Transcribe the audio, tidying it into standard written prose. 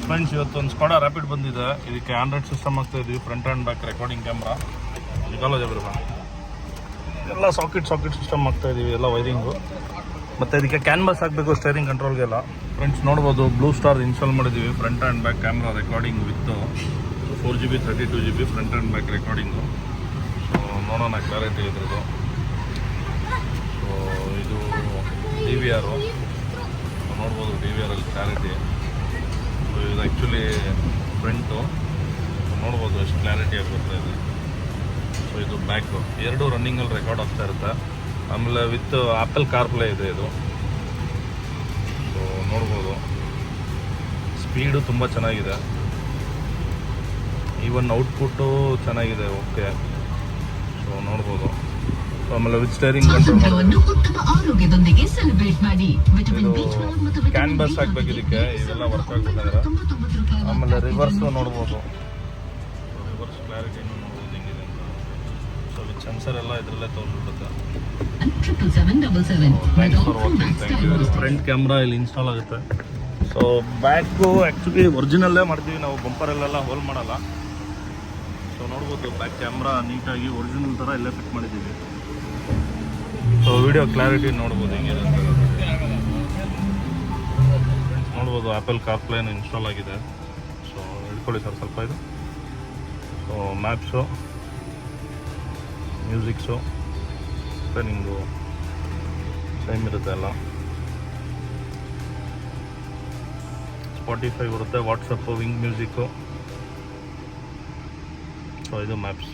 Friends, ಇವತ್ತೊಂದು Skoda rapid ಬಂದಿದೆ. ಇದಕ್ಕೆ ಆಂಡ್ರಾಯ್ಡ್ ಸಿಸ್ಟಮ್ ಆಗ್ತಾ ಇದೀವಿ. Front and back recording camera ಎಲ್ಲ ಸಾಕೆಟ್ ಸಿಸ್ಟಮ್ ಆಗ್ತಾ ಇದೀವಿ, ಎಲ್ಲ ವೈರಿಂಗು. ಮತ್ತು ಇದಕ್ಕೆ ಕ್ಯಾನ್ವಾಸ್ ಹಾಕಬೇಕು ಸ್ಟೇರಿಂಗ್ ಕಂಟ್ರೋಲ್ಗೆಲ್ಲ. ಫ್ರೆಂಡ್ಸ್ ನೋಡ್ಬೋದು, ಬ್ಲೂ ಸ್ಟಾರ್ ಇನ್ಸ್ಟಾಲ್ ಮಾಡಿದ್ದೀವಿ. Front and back camera recording with 4GB 32GB front and back recording. So ನೋಡೋಣ ಕ್ಲಾರಿಟಿ ಇದ್ರದ್ದು. ಸೊ ಇದು DVR ನೋಡ್ಬೋದು, DVR ಕ್ಲಾರಿಟಿ. ಸೊ ಇದು ಆ್ಯಕ್ಚುಲಿ ಫ್ರಂಟು ನೋಡ್ಬೋದು ಎಷ್ಟು ಕ್ಲಾರಿಟಿಯಾಗಿ ಬರ್ತಾ ಇದೆ. ಸೊ ಇದು ಬ್ಯಾಕು, ಎರಡೂ ರನ್ನಿಂಗಲ್ಲಿ ರೆಕಾರ್ಡ್ ಆಗ್ತಾ ಇರುತ್ತೆ. ಆಮೇಲೆ ವಿತ್ ಆ್ಯಪಲ್ ಕಾರ್ಪ್ಲೇ ಇದೆ ಇದು. ಸೊ ನೋಡ್ಬೋದು, ಸ್ಪೀಡು ತುಂಬ ಚೆನ್ನಾಗಿದೆ. ಈವನ್ ಔಟ್ಪುಟ್ಟು ಚೆನ್ನಾಗಿದೆ, ಓಕೆ. ಸೊ ನೋಡ್ಬೋದು. ಸೊ ಆಮೇಲೆ ವಿತ್ ಸ್ಟೇರಿಂಗ್ ಕಂಟ್ರೋಲ್ ಇದು ಕ್ಯಾನ್ವಾಸ್ ಹಾಕ್ಬೇಕು ಇದಕ್ಕೆ, ಇದೆಲ್ಲ ವರ್ಕ್ ಆಗಬೇಕಾದ್ರೆ. ಆಮೇಲೆ ರಿವರ್ಸು ನೋಡ್ಬೋದು, ರಿವರ್ಸ್ ಕ್ಲಾರಿಟಿನೂ ನೋಡ್ಬೋದು ಹೆಂಗಿದೆ ಅಂತ. ಸೊ ವಿತ್ ಸೆನ್ಸರ್ ಎಲ್ಲ ಇದರಲ್ಲೇ ತೋರಿಸ್ಬಿಡುತ್ತೆ. Thanks for watching, thank you. Front camera ಇಲ್ಲಿ ಇನ್ಸ್ಟಾಲ್ ಆಗುತ್ತೆ. ಸೊ ಬ್ಯಾಕು ಆ್ಯಕ್ಚುಲಿ ಒರಿಜಿನಲ್ಲೇ ಮಾಡ್ತೀವಿ ನಾವು, ಬಂಪರಲ್ಲೆಲ್ಲ ಹೋಲ್ ಮಾಡಲ್ಲ. ಸೊ ನೋಡ್ಬೋದು, ಬ್ಯಾಕ್ ಕ್ಯಾಮ್ರಾ ನೀಟಾಗಿ ಒರಿಜಿನಲ್ ಥರ ಇಲ್ಲೇ ಫಿಟ್ ಮಾಡಿದ್ದೀವಿ. ಸೊ ವಿಡಿಯೋ ಕ್ಲಾರಿಟಿ ನೋಡ್ಬೋದು ಹೆಂಗಿದೆ ಅಂತ. ನೋಡ್ಬೋದು, ಆ್ಯಪಲ್ ಕಾರ್ಪ್ಲೇನು ಇನ್ಸ್ಟಾಲ್ ಆಗಿದೆ. ಸೊ ಹಿಡ್ಕೊಳ್ಳಿ ಸರ್ ಸ್ವಲ್ಪ ಇದು. ಸೊ ಮ್ಯಾಪ್ಸು, ಮ್ಯೂಸಿಕ್ಸು, ಮತ್ತು ನಿಮ್ಮದು ಟೈಮ್ ಇರುತ್ತೆ ಎಲ್ಲ. ಸ್ಪಾಟಿಫೈ ಬರುತ್ತೆ, ವಾಟ್ಸಪ್ಪು, ವಿಂಗ್ ಮ್ಯೂಸಿಕ್ಕು. ಸೊ ಇದು ಮ್ಯಾಪ್ಸ್.